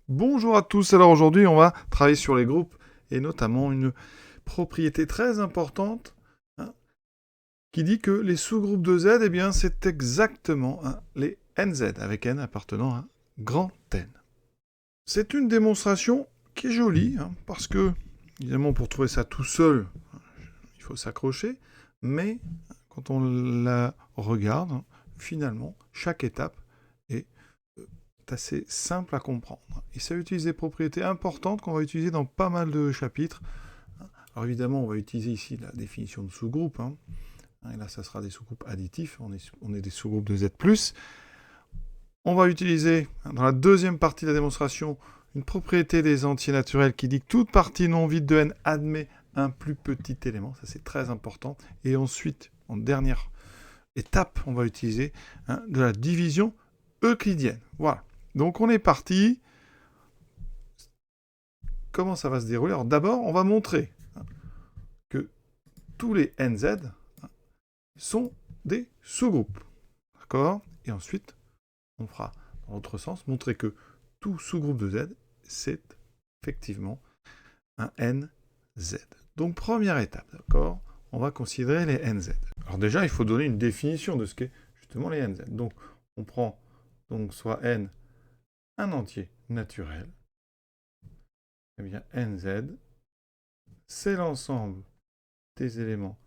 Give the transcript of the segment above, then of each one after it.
Bonjour à tous, alors aujourd'hui on va travailler sur les groupes et notamment une propriété très importante hein, qui dit que les sous-groupes de Z, eh bien c'est exactement les NZ avec N appartenant à un grand N. C'est une démonstration qui est jolie parce que évidemment pour trouver ça tout seul il faut s'accrocher, mais quand on la regarde, finalement chaque étape est assez simple à comprendre. Et ça utilise des propriétés importantes qu'on va utiliser dans pas mal de chapitres. Alors évidemment, on va utiliser ici la définition de sous-groupe. Et là, ça sera des sous-groupes additifs. On est des sous-groupes de Z+. On va utiliser, dans la deuxième partie de la démonstration, une propriété des entiers naturels qui dit que toute partie non vide de N admet un plus petit élément. Ça, c'est très important. Et ensuite, en dernière étape, on va utiliser de la division euclidienne. Voilà. Donc on est parti. Comment ça va se dérouler? Alors d'abord, on va montrer que tous les NZ sont des sous-groupes. D'accord? Et ensuite, on fera, dans l'autre sens, montrer que tout sous-groupe de Z, c'est effectivement un NZ. Donc première étape, d'accord? On va considérer les NZ. Alors déjà, il faut donner une définition de ce qu'est justement les NZ. Donc on prend donc soit N un entier naturel, eh bien NZ, c'est l'ensemble des éléments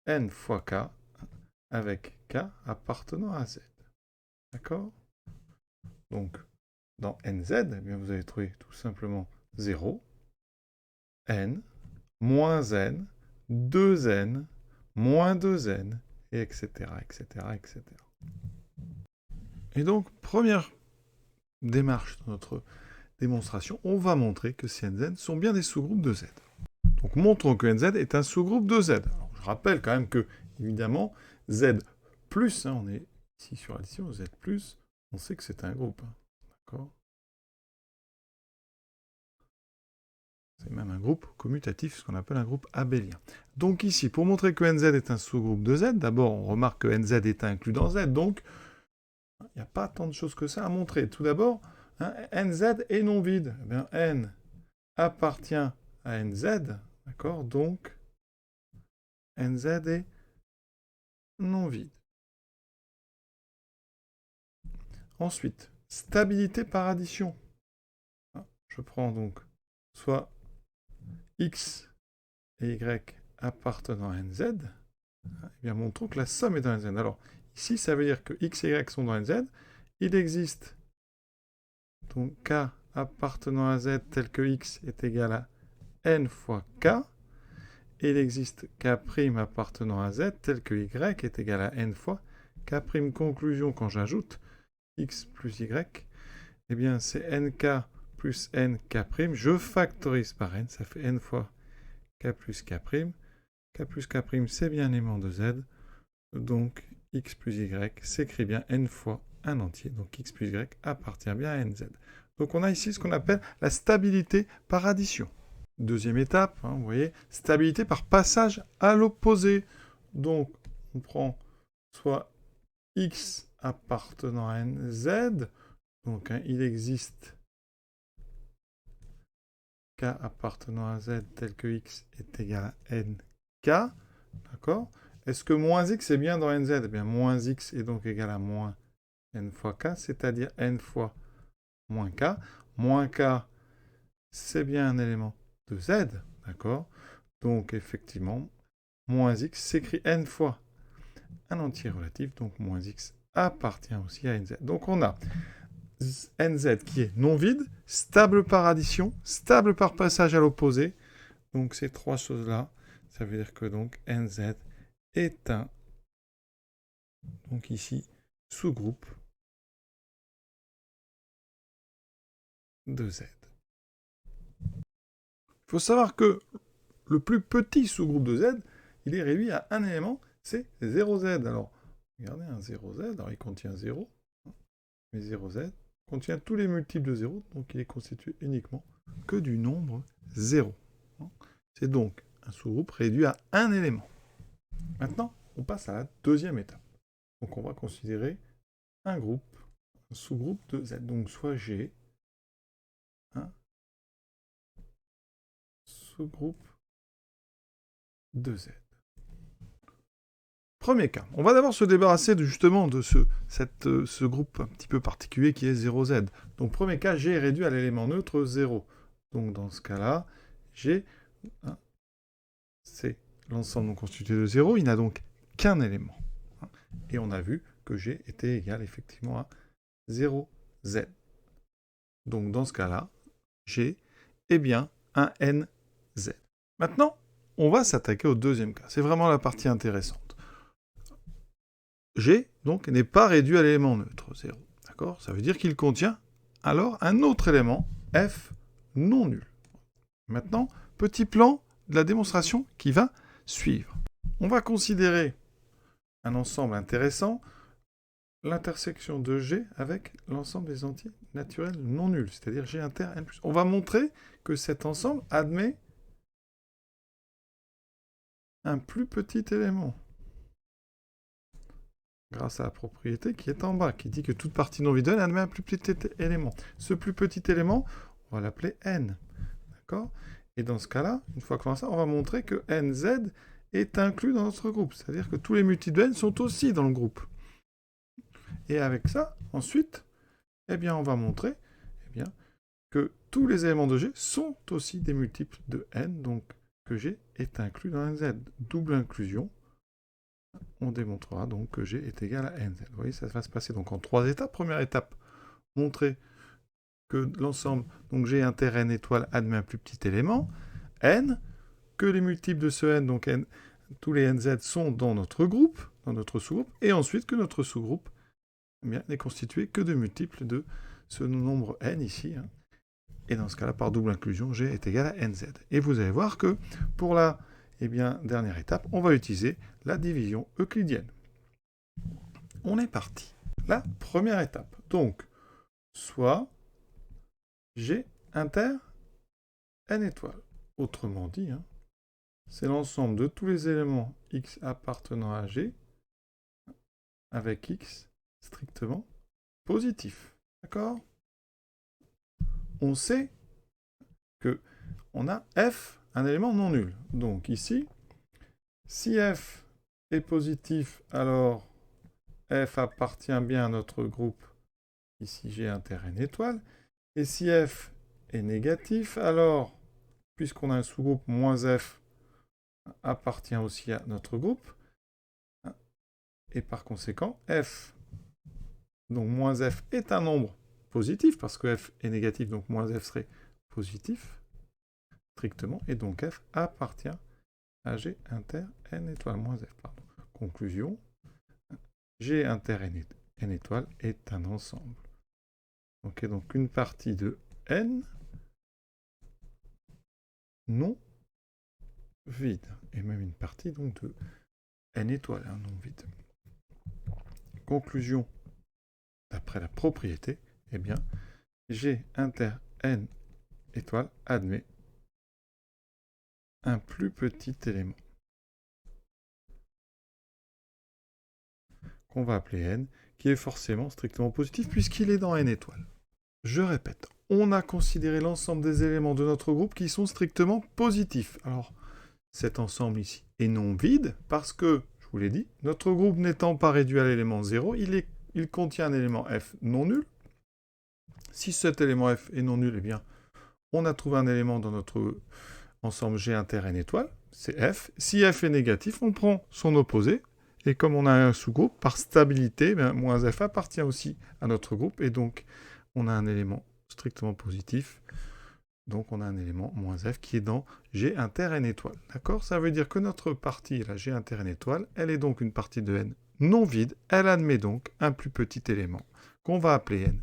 N fois K avec K appartenant à Z. D'accord? Donc, dans NZ, eh bien, vous allez trouver tout simplement 0, N, moins N, 2N, moins 2N, et etc., etc., etc. Et donc, première démarche de notre démonstration, on va montrer que ces NZ sont bien des sous-groupes de Z. Donc, montrons que NZ est un sous-groupe de Z. Alors, je rappelle quand même que, évidemment, Z plus, on est ici sur l'addition, Z plus, on sait que c'est un groupe. D'accord? C'est même un groupe commutatif, ce qu'on appelle un groupe abélien. Donc ici, pour montrer que NZ est un sous-groupe de Z, d'abord on remarque que NZ est inclus dans Z, donc il n'y a pas tant de choses que ça à montrer. Tout d'abord, NZ est non vide. Eh bien, N appartient à NZ, d'accord? Donc NZ est non vide. Ensuite, stabilité par addition. Je prends donc soit X et Y appartenant à NZ, eh bien montrons que la somme est dans NZ. Alors, ici, ça veut dire que X et Y sont dans NZ. Il existe donc K appartenant à Z tel que X est égal à N fois K. Et il existe K' appartenant à Z tel que Y est égal à N fois K'. Conclusion, quand j'ajoute X plus Y, eh bien c'est NK plus NK'. Je factorise par N, ça fait N fois K plus K'. K plus K', c'est bien un élément de Z. Donc X plus Y s'écrit bien N fois un entier. Donc X plus Y appartient bien à NZ. Donc on a ici ce qu'on appelle la stabilité par addition. Deuxième étape, vous voyez, stabilité par passage à l'opposé. Donc on prend soit X appartenant à NZ. Donc il existe K appartenant à Z tel que X est égal à NK. D'accord? Est-ce que moins X est bien dans NZ? Eh bien, moins X est donc égal à moins N fois K, c'est-à-dire N fois moins K. Moins K, c'est bien un élément de Z, d'accord? Donc, effectivement, moins X s'écrit N fois un entier relatif, donc moins X appartient aussi à NZ. Donc, on a NZ qui est non vide, stable par addition, stable par passage à l'opposé. Donc, ces trois choses-là, ça veut dire que donc NZ est un, donc ici, sous-groupe de Z. Il faut savoir que le plus petit sous-groupe de Z, il est réduit à un élément, c'est 0Z. Alors, regardez, un 0Z, alors il contient 0, mais 0Z contient tous les multiples de 0, donc il est constitué uniquement que du nombre 0. C'est donc un sous-groupe réduit à un élément. Maintenant, on passe à la deuxième étape. Donc on va considérer un groupe, un sous-groupe de Z. Donc soit G, sous-groupe de Z. Premier cas. On va d'abord se débarrasser justement de ce groupe un petit peu particulier qui est 0Z. Donc premier cas, G est réduit à l'élément neutre 0. Donc dans ce cas-là, G, c'est l'ensemble non constitué de 0. Il n'a donc qu'un élément. Et on a vu que G était égal effectivement à 0Z. Donc dans ce cas-là, G est bien un NZ. Maintenant, on va s'attaquer au deuxième cas. C'est vraiment la partie intéressante. G, donc, n'est pas réduit à l'élément neutre, 0. D'accord? Ça veut dire qu'il contient alors un autre élément, F, non nul. Maintenant, petit plan de la démonstration qui va suivre. On va considérer un ensemble intéressant, l'intersection de G avec l'ensemble des entiers naturels non nuls, c'est-à-dire G inter N+. On va montrer que cet ensemble admet un plus petit élément, grâce à la propriété qui est en bas, qui dit que toute partie non vide admet un plus petit élément. Ce plus petit élément, on va l'appeler N. D'accord? Et dans ce cas-là, une fois qu'on a ça, on va montrer que NZ est inclus dans notre groupe. C'est-à-dire que tous les multiples de N sont aussi dans le groupe. Et avec ça, ensuite, eh bien, on va montrer que tous les éléments de G sont aussi des multiples de N, donc que G est inclus dans NZ. Double inclusion. On démontrera donc que G est égal à NZ. Vous voyez, ça va se passer donc en 3 étapes. Première étape, montrer que l'ensemble, donc G inter N étoile, admet un plus petit élément, N, que les multiples de ce N, donc N, tous les NZ sont dans notre groupe, dans notre sous-groupe, et ensuite que notre sous-groupe n'est constitué que de multiples de ce nombre N ici. Et dans ce cas-là, par double inclusion, G est égal à NZ. Et vous allez voir que pour la dernière étape, on va utiliser la division euclidienne. On est parti. La première étape. Donc, soit G inter N étoile. Autrement dit, c'est l'ensemble de tous les éléments X appartenant à G avec X strictement positif. D'accord? On sait que on a F, un élément non nul. Donc ici, si F est positif, alors F appartient bien à notre groupe, ici G inter N étoile. Et si F est négatif, alors, puisqu'on a un sous-groupe moins F, appartient aussi à notre groupe. Et par conséquent, F, donc moins F, est un nombre positif, parce que F est négatif, donc moins F serait positif, strictement, et donc F appartient à G inter N étoile, moins F, pardon. Conclusion, G inter N étoile est un ensemble. Ok, donc une partie de N non vide, et même une partie donc de N étoile, non vide. Conclusion, d'après la propriété, eh bien, G inter N étoile admet un plus petit élément qu'on va appeler N, qui est forcément strictement positif puisqu'il est dans N étoile. Je répète, on a considéré l'ensemble des éléments de notre groupe qui sont strictement positifs. Alors, cet ensemble ici est non vide parce que, je vous l'ai dit, notre groupe n'étant pas réduit à l'élément 0, il contient un élément F non nul. Si cet élément F est non nul, eh bien, on a trouvé un élément dans notre ensemble G inter N étoile, c'est F. Si F est négatif, on prend son opposé, et comme on a un sous-groupe, par stabilité, moins F appartient aussi à notre groupe, et donc on a un élément strictement positif, donc on a un élément moins F qui est dans G inter N étoile. D'accord? Ça veut dire que notre partie, la G inter N étoile, elle est donc une partie de N non vide, elle admet donc un plus petit élément, qu'on va appeler N,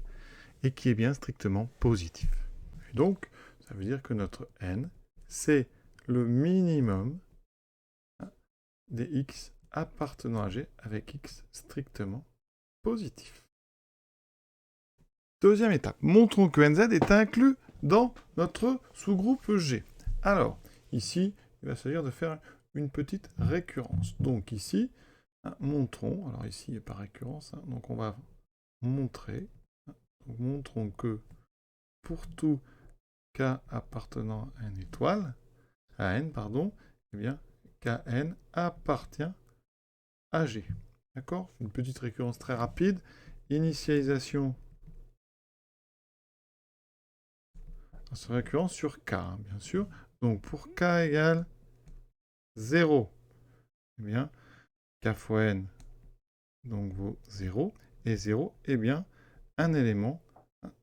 et qui est bien strictement positif. Et donc, ça veut dire que notre N, c'est le minimum des X appartenant à G avec X strictement positif. Deuxième étape, montrons que NZ est inclus dans notre sous-groupe G. Alors, ici, il va s'agir de faire une petite récurrence. Donc ici, montrons, alors ici, par récurrence, donc on va montrer, donc montrons que pour tout K appartenant à une étoile, à n, pardon, eh bien, Kn appartient à G. D'accord? Une petite récurrence très rapide. Initialisation récurrence sur K, hein, bien sûr. Donc, pour K égale 0, eh bien, K fois N donc vaut 0. Et 0 est bien un élément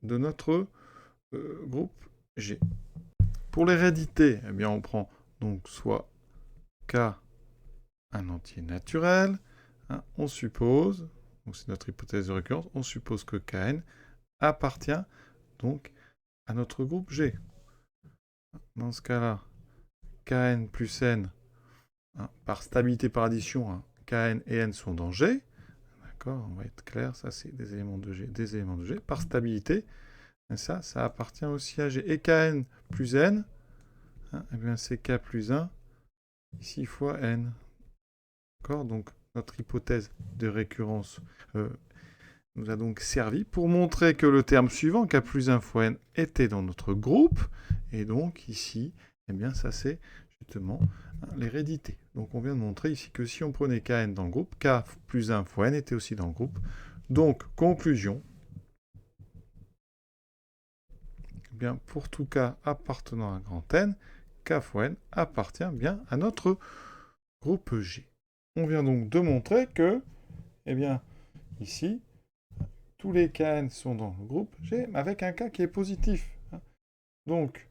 de notre groupe G. Pour l'hérédité, eh bien, on prend donc soit K un entier naturel, hein, on suppose, donc c'est notre hypothèse de récurrence, on suppose que Kn appartient donc à notre groupe G. Dans ce cas-là, Kn plus N, hein, par stabilité par addition, hein, Kn et N sont dans G. D'accord, on va être clair, ça c'est des éléments de G, des éléments de G. Par stabilité, et ça appartient aussi à G. Et Kn plus N, hein, eh bien c'est K plus 1, ici fois N. D'accord, donc notre hypothèse de récurrence nous a donc servi pour montrer que le terme suivant, K plus 1 fois N, était dans notre groupe. Et donc ici, eh bien ça c'est justement l'hérédité. Donc on vient de montrer ici que si on prenait Kn dans le groupe, K plus 1 fois N était aussi dans le groupe. Donc, conclusion, eh bien, pour tout K appartenant à grand N, K fois N appartient bien à notre groupe G. On vient donc de montrer que, eh bien, ici, tous les Kn sont dans le groupe G, avec un K qui est positif. Donc,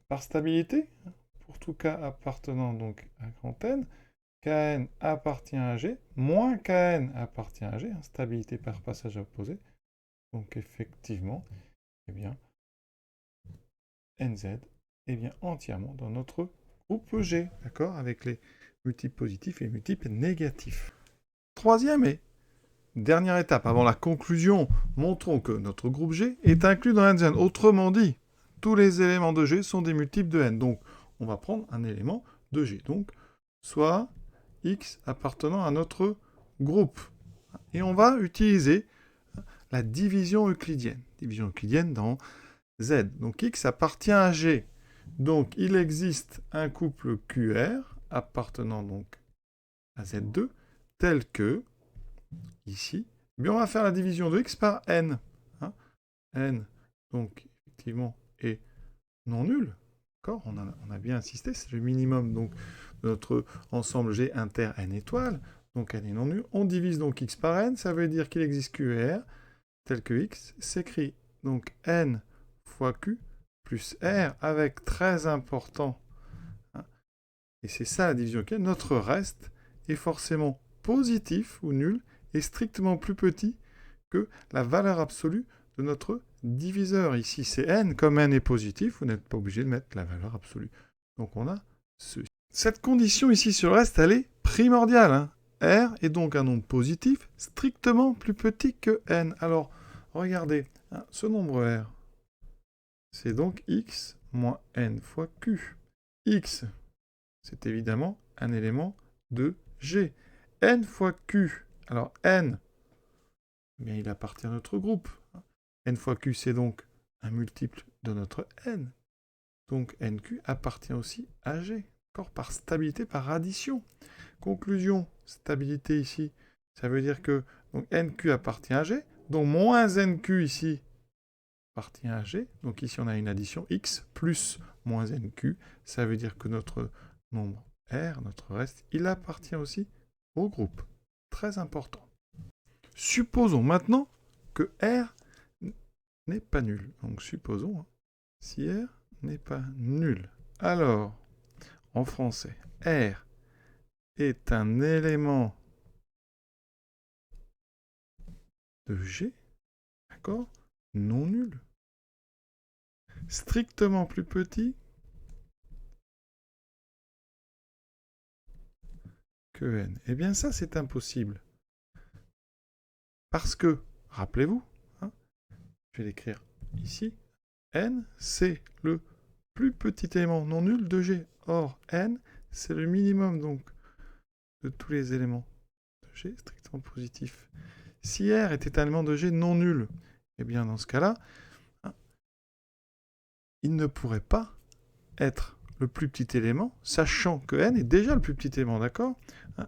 par stabilité, pour tout K appartenant donc à grand N, Kn appartient à G, moins Kn appartient à G, hein, stabilité par passage opposé. Donc effectivement, eh bien, Nz est bien entièrement dans notre groupe G, d'accord, avec les multiples positifs et les multiples négatifs. Troisième et dernière étape, avant la conclusion, montrons que notre groupe G est inclus dans Nz. Autrement dit, tous les éléments de G sont des multiples de N. Donc, on va prendre un élément de G. Donc, soit X appartenant à notre groupe. Et on va utiliser la division euclidienne. Division euclidienne dans Z. Donc, X appartient à G. Donc, il existe un couple QR appartenant donc à Z2 tel que, ici, eh bien, on va faire la division de X par N. Hein, N, donc, effectivement, est non nul. D'accord, on a bien insisté, c'est le minimum donc, de notre ensemble G inter N étoiles. Donc N est non nul. On divise donc X par N, ça veut dire qu'il existe QR tel que X s'écrit donc N fois Q plus R avec très important. Hein, et c'est ça la division auquel notre reste est forcément positif ou nul et strictement plus petit que la valeur absolue de notre diviseur. Ici, c'est n. Comme n est positif, vous n'êtes pas obligé de mettre la valeur absolue. Donc, on a ceci. Cette condition ici sur le reste, elle est primordiale. Hein. R est donc un nombre positif strictement plus petit que n. Alors, regardez, hein, ce nombre R, c'est donc x moins n fois q. X, c'est évidemment un élément de G. N fois q. Alors, n, eh bien, il appartient à notre groupe. N fois Q, c'est donc un multiple de notre N. Donc NQ appartient aussi à G. Encore par stabilité, par addition. Conclusion, stabilité ici, ça veut dire que donc, NQ appartient à G. Donc moins NQ ici appartient à G. Donc ici, on a une addition X plus moins NQ. Ça veut dire que notre nombre R, notre reste, il appartient aussi au groupe. Très important. Supposons maintenant que R n'est pas nul. Donc supposons, hein, si R n'est pas nul. Alors, en français, R est un élément de G, d'accord, non nul, strictement plus petit que N. Eh bien ça, c'est impossible. Parce que, rappelez-vous, hein, je vais l'écrire ici, N, c'est le plus petit élément non nul de G. Or, N, c'est le minimum donc de tous les éléments de G strictement positifs. Si R était un élément de G non nul, eh bien dans ce cas-là, hein, il ne pourrait pas être le plus petit élément, sachant que n est déjà le plus petit élément, d'accord?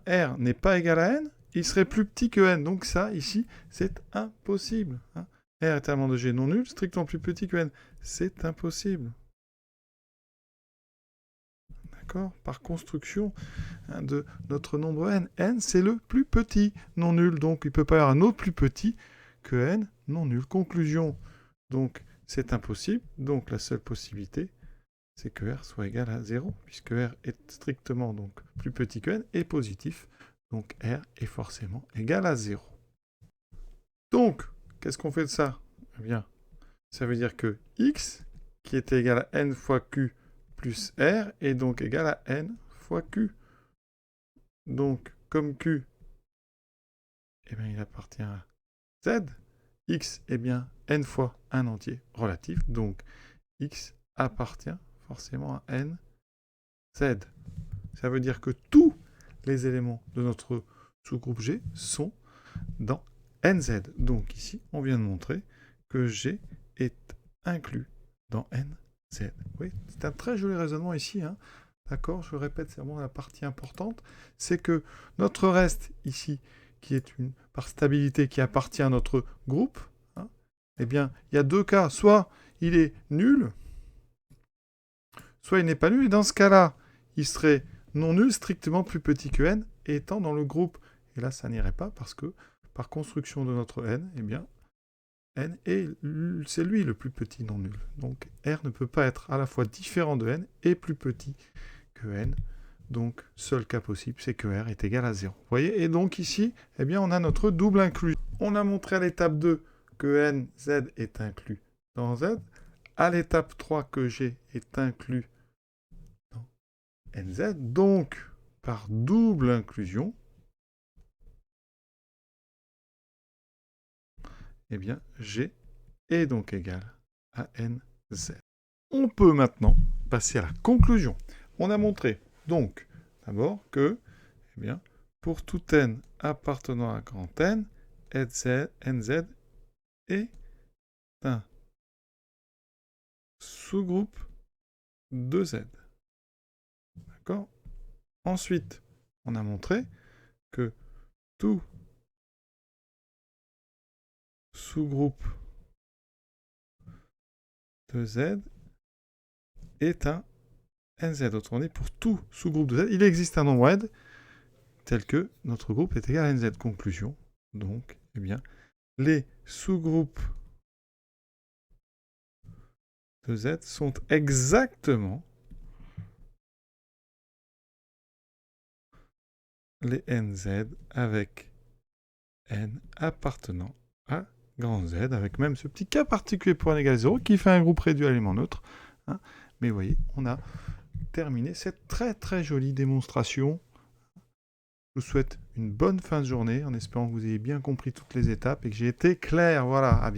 R n'est pas égal à n, il serait plus petit que n. Donc ça, ici, c'est impossible. R est un élément de G non nul, strictement plus petit que n. C'est impossible. D'accord? Par construction de notre nombre n. N, c'est le plus petit non nul. Donc, il ne peut pas y avoir un autre plus petit que n non nul. Conclusion. Donc, c'est impossible. Donc, la seule possibilité, c'est que R soit égal à 0, puisque R est strictement donc plus petit que n et positif. Donc R est forcément égal à 0. Donc, qu'est-ce qu'on fait de ça? Eh bien, ça veut dire que x, qui est égal à n fois q plus R, est donc égal à n fois q. Donc, comme q, eh bien, il appartient à z, x est bien n fois un entier relatif, donc x appartient forcément à n, z. Ça veut dire que tous les éléments de notre sous-groupe G sont dans nz. Donc ici, on vient de montrer que G est inclus dans nz. Oui, c'est un très joli raisonnement ici. Hein. D'accord, je répète, c'est vraiment la partie importante. C'est que notre reste ici, qui est une par stabilité qui appartient à notre groupe, hein, eh bien, il y a deux cas. Soit il est nul, soit il n'est pas nul. Et dans ce cas-là, il serait non nul, strictement plus petit que n, étant dans le groupe. Et là, ça n'irait pas parce que, par construction de notre n, eh bien, n c'est lui le plus petit non nul. Donc, R ne peut pas être à la fois différent de n et plus petit que n. Donc, seul cas possible, c'est que R est égal à 0. Vous voyez? Et donc, ici, eh bien, on a notre double inclusion. On a montré à l'étape 2 que nz est inclus dans z. À l'étape 3, que G est inclus dans nz. Donc, par double inclusion, eh bien, G est donc égal à nz. On peut maintenant passer à la conclusion. On a montré, donc, d'abord que, eh bien, pour tout n appartenant à grand N, nz est un sous-groupe de z. D'accord? Ensuite, on a montré que tout sous-groupe de z est un nz. Autrement dit, pour tout sous-groupe de z, il existe un nombre n tel que notre groupe est égal à nz. Conclusion. Donc, eh bien, les sous-groupes de z sont exactement les nz avec n appartenant à grand Z, avec même ce petit cas particulier pour n égale à 0 qui fait un groupe réduit à l'élément neutre. Hein. Mais vous voyez, on a terminé cette très très jolie démonstration. Je vous souhaite une bonne fin de journée en espérant que vous ayez bien compris toutes les étapes et que j'ai été clair. Voilà, à bientôt.